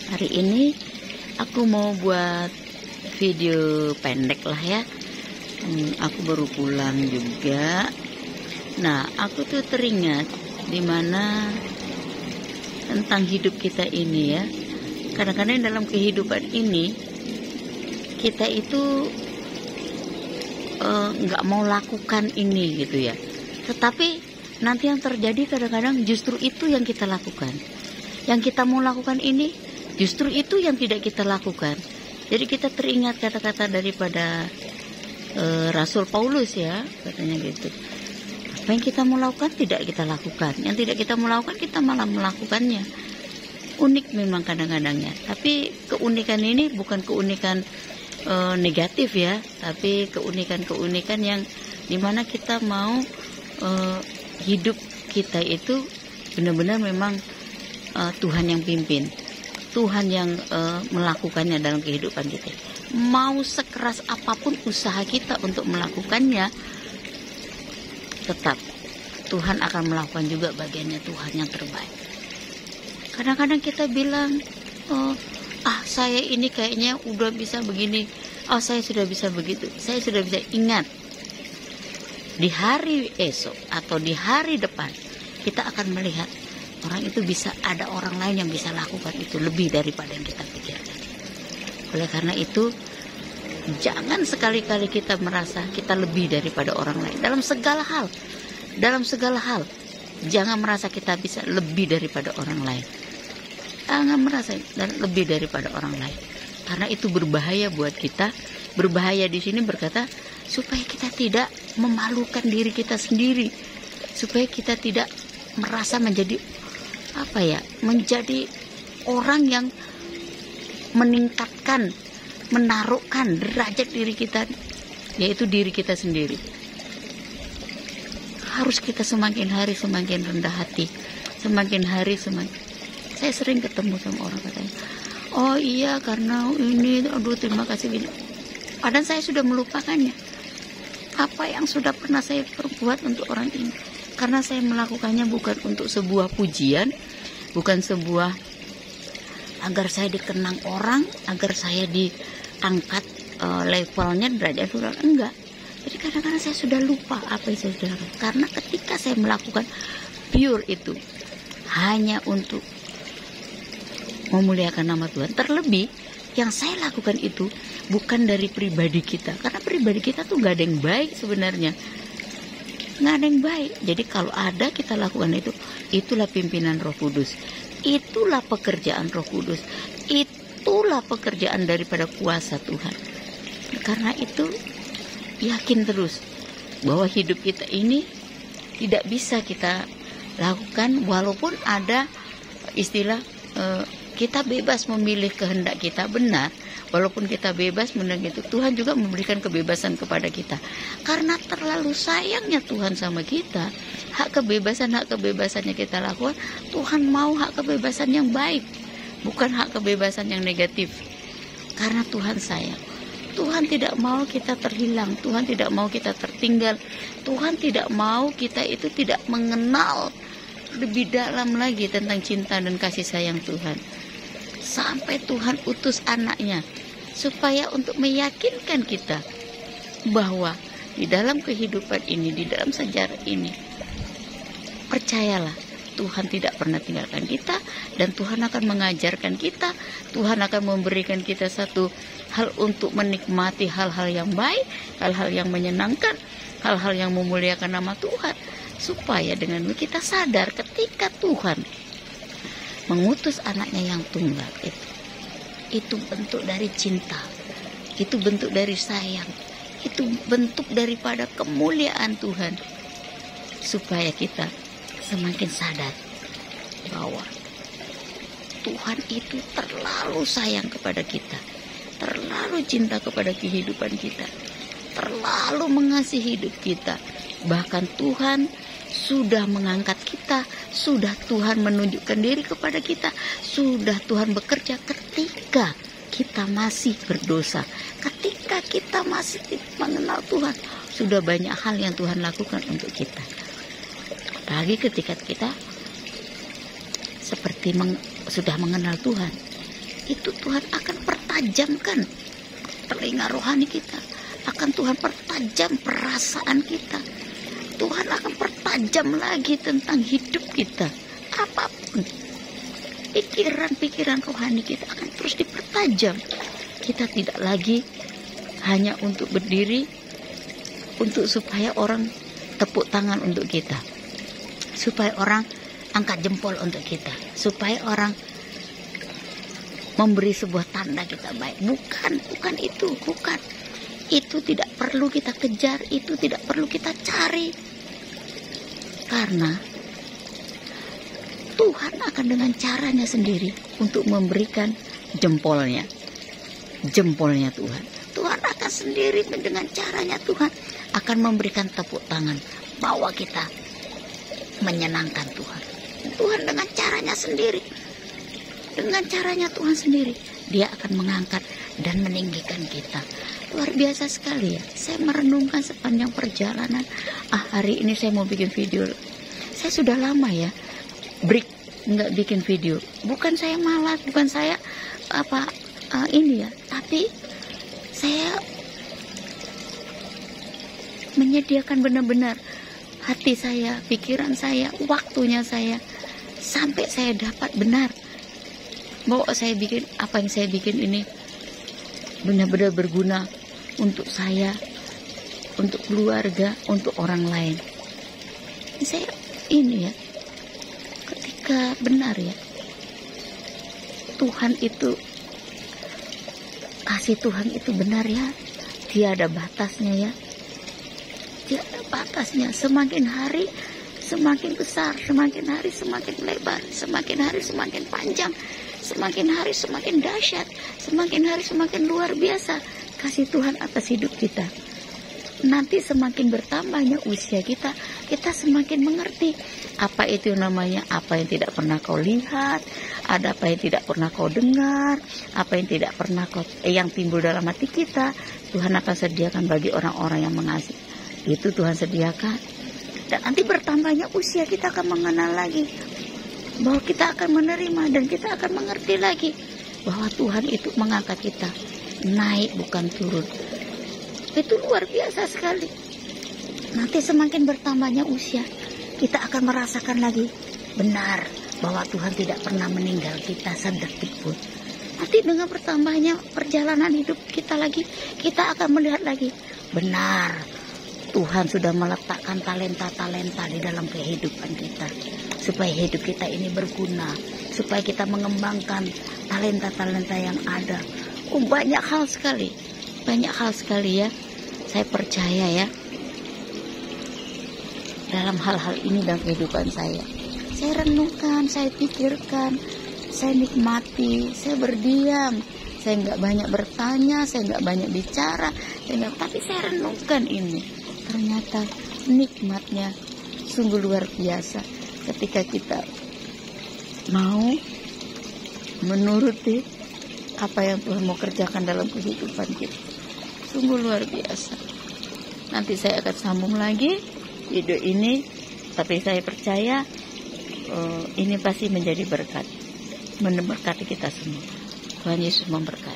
Hari ini aku mau buat video pendek lah ya. Aku baru pulang juga. Nah, aku tuh teringat dimana tentang hidup kita ini ya. Kadang-kadang dalam kehidupan ini kita itu nggak mau lakukan ini gitu ya. Tetapi nanti yang terjadi kadang-kadang justru itu yang kita lakukan. Yang kita mau lakukan ini justru itu yang tidak kita lakukan. Jadi kita teringat kata-kata daripada Rasul Paulus ya, katanya gitu. Apa yang kita mau lakukan tidak kita lakukan. Yang tidak kita mau lakukan kita malah melakukannya. Unik memang kadang-kadangnya. Tapi keunikan ini bukan keunikan negatif ya, tapi keunikan-keunikan yang dimana kita mau hidup kita itu benar-benar memang Tuhan yang pimpin, Tuhan yang melakukannya dalam kehidupan kita. Mau sekeras apapun usaha kita untuk melakukannya, tetap Tuhan akan melakukan juga bagiannya Tuhan yang terbaik. Kadang-kadang kita bilang, saya ini kayaknya udah bisa begini, saya sudah bisa begitu, saya sudah bisa. Ingat, di hari esok atau di hari depan kita akan melihat orang itu bisa, ada orang lain yang bisa lakukan itu lebih daripada yang kita pikirkan. Oleh karena itu, jangan sekali-kali kita merasa kita lebih daripada orang lain dalam segala hal. Dalam segala hal, jangan merasa kita bisa lebih daripada orang lain. Jangan merasa lebih daripada orang lain, karena itu berbahaya buat kita. Berbahaya di sini berkata supaya kita tidak memalukan diri kita sendiri, supaya kita tidak merasa menjadi menjadi orang yang meningkatkan, menaruhkan derajat diri kita, yaitu diri kita sendiri. Harus kita semakin hari semakin rendah hati, semakin hari semakin. Saya sering ketemu sama orang katanya, oh iya karena ini, aduh terima kasih gini. Padahal saya sudah melupakannya. Apa yang sudah pernah saya perbuat untuk orang ini. Karena saya melakukannya bukan untuk sebuah pujian, bukan sebuah agar saya dikenang orang, agar saya diangkat levelnya, derajat orang, enggak. Jadi kadang-kadang saya sudah lupa apa yang saya sudah lakukan. Karena ketika saya melakukan pure itu hanya untuk memuliakan nama Tuhan. Terlebih yang saya lakukan itu bukan dari pribadi kita, karena pribadi kita tuh gak ada yang baik sebenarnya, nggak ada yang baik. Jadi kalau ada kita lakukan itu, itulah pimpinan Roh Kudus, itulah pekerjaan Roh Kudus, itulah pekerjaan daripada kuasa Tuhan. Karena itu yakin terus bahwa hidup kita ini tidak bisa kita lakukan walaupun ada istilah kita bebas memilih kehendak kita, benar. Walaupun kita bebas menang itu, Tuhan juga memberikan kebebasan kepada kita. Karena terlalu sayangnya Tuhan sama kita, hak kebebasannya kita lakukan. Tuhan mau hak kebebasan yang baik, bukan hak kebebasan yang negatif. Karena Tuhan sayang. Tuhan tidak mau kita terhilang, Tuhan tidak mau kita tertinggal, Tuhan tidak mau kita itu tidak mengenal lebih dalam lagi tentang cinta dan kasih sayang Tuhan. Sampai Tuhan utus anaknya supaya untuk meyakinkan kita bahwa di dalam kehidupan ini, di dalam sejarah ini, percayalah Tuhan tidak pernah tinggalkan kita, dan Tuhan akan mengajarkan kita, Tuhan akan memberikan kita satu hal untuk menikmati hal-hal yang baik, hal-hal yang menyenangkan, hal-hal yang memuliakan nama Tuhan, supaya dengan kita sadar ketika Tuhan mengutus anaknya yang tunggal itu bentuk dari cinta, itu bentuk dari sayang, itu bentuk daripada kemuliaan Tuhan, supaya kita semakin sadar bahwa Tuhan itu terlalu sayang kepada kita, terlalu cinta kepada kehidupan kita, terlalu mengasihi hidup kita. Bahkan Tuhan sudah mengangkat kita, sudah Tuhan menunjukkan diri kepada kita, sudah Tuhan bekerja ketika kita masih berdosa, ketika kita masih tidak mengenal Tuhan. Sudah banyak hal yang Tuhan lakukan untuk kita. Apalagi ketika kita seperti sudah mengenal Tuhan, itu Tuhan akan pertajamkan telinga rohani kita, akan Tuhan pertajam perasaan kita, Tuhan akan pertajam lagi tentang hidup kita. Apapun pikiran-pikiran rohani kita akan terus dipertajam. Kita tidak lagi hanya untuk berdiri untuk supaya orang tepuk tangan untuk kita, supaya orang angkat jempol untuk kita, supaya orang memberi sebuah tanda kita baik. Bukan itu. Itu tidak perlu kita kejar, itu tidak perlu kita cari. Karena Tuhan akan dengan caranya sendiri untuk memberikan jempolnya Tuhan. Tuhan akan sendiri dengan caranya Tuhan akan memberikan tepuk tangan bahwa kita menyenangkan Tuhan. Tuhan dengan caranya sendiri. Dengan caranya Tuhan sendiri, Dia akan mengangkat dan meninggikan kita. Luar biasa sekali ya. Saya merenungkan sepanjang perjalanan. Hari ini saya mau bikin video. Saya sudah lama ya break nggak bikin video. Bukan saya malas, bukan saya ini ya. Tapi saya menyediakan benar-benar hati saya, pikiran saya, waktunya saya, sampai saya dapat benar bahwa saya bikin apa yang saya bikin ini benar-benar berguna untuk saya, untuk keluarga, untuk orang lain. Saya ini ya, ketika benar ya, Tuhan itu, kasih Tuhan itu benar ya, tiada batasnya ya, tiada batasnya. Semakin hari semakin besar, semakin hari semakin lebar, semakin hari semakin panjang, semakin hari semakin dahsyat, semakin hari semakin luar biasa kasih Tuhan atas hidup kita. Nanti semakin bertambahnya usia kita, kita semakin mengerti apa itu namanya, apa yang tidak pernah kau lihat, ada apa yang tidak pernah kau dengar, apa yang tidak pernah yang timbul dalam hati kita, Tuhan akan sediakan bagi orang-orang yang mengasihi. Itu Tuhan sediakan. Dan nanti bertambahnya usia, kita akan mengenal lagi bahwa kita akan menerima dan kita akan mengerti lagi bahwa Tuhan itu mengangkat kita naik bukan turun. Itu luar biasa sekali. Nanti semakin bertambahnya usia, kita akan merasakan lagi benar bahwa Tuhan tidak pernah meninggal kita sedetik pun. Nanti dengan bertambahnya perjalanan hidup kita lagi, kita akan melihat lagi benar Tuhan sudah meletakkan talenta-talenta di dalam kehidupan kita, supaya hidup kita ini berguna, supaya kita mengembangkan talenta-talenta yang ada. Banyak hal sekali ya. Saya percaya ya, dalam hal-hal ini dalam kehidupan saya renungkan, saya pikirkan, saya nikmati, saya berdiam, saya nggak banyak bertanya, saya nggak banyak bicara, tapi saya renungkan ini. Ternyata nikmatnya sungguh luar biasa ketika kita mau menuruti apa yang Tuhan mau kerjakan dalam kehidupan kita. Sungguh luar biasa. Nanti saya akan sambung lagi video ini, tapi saya percaya ini pasti menjadi berkat, memberkati kita semua. Tuhan Yesus memberkati.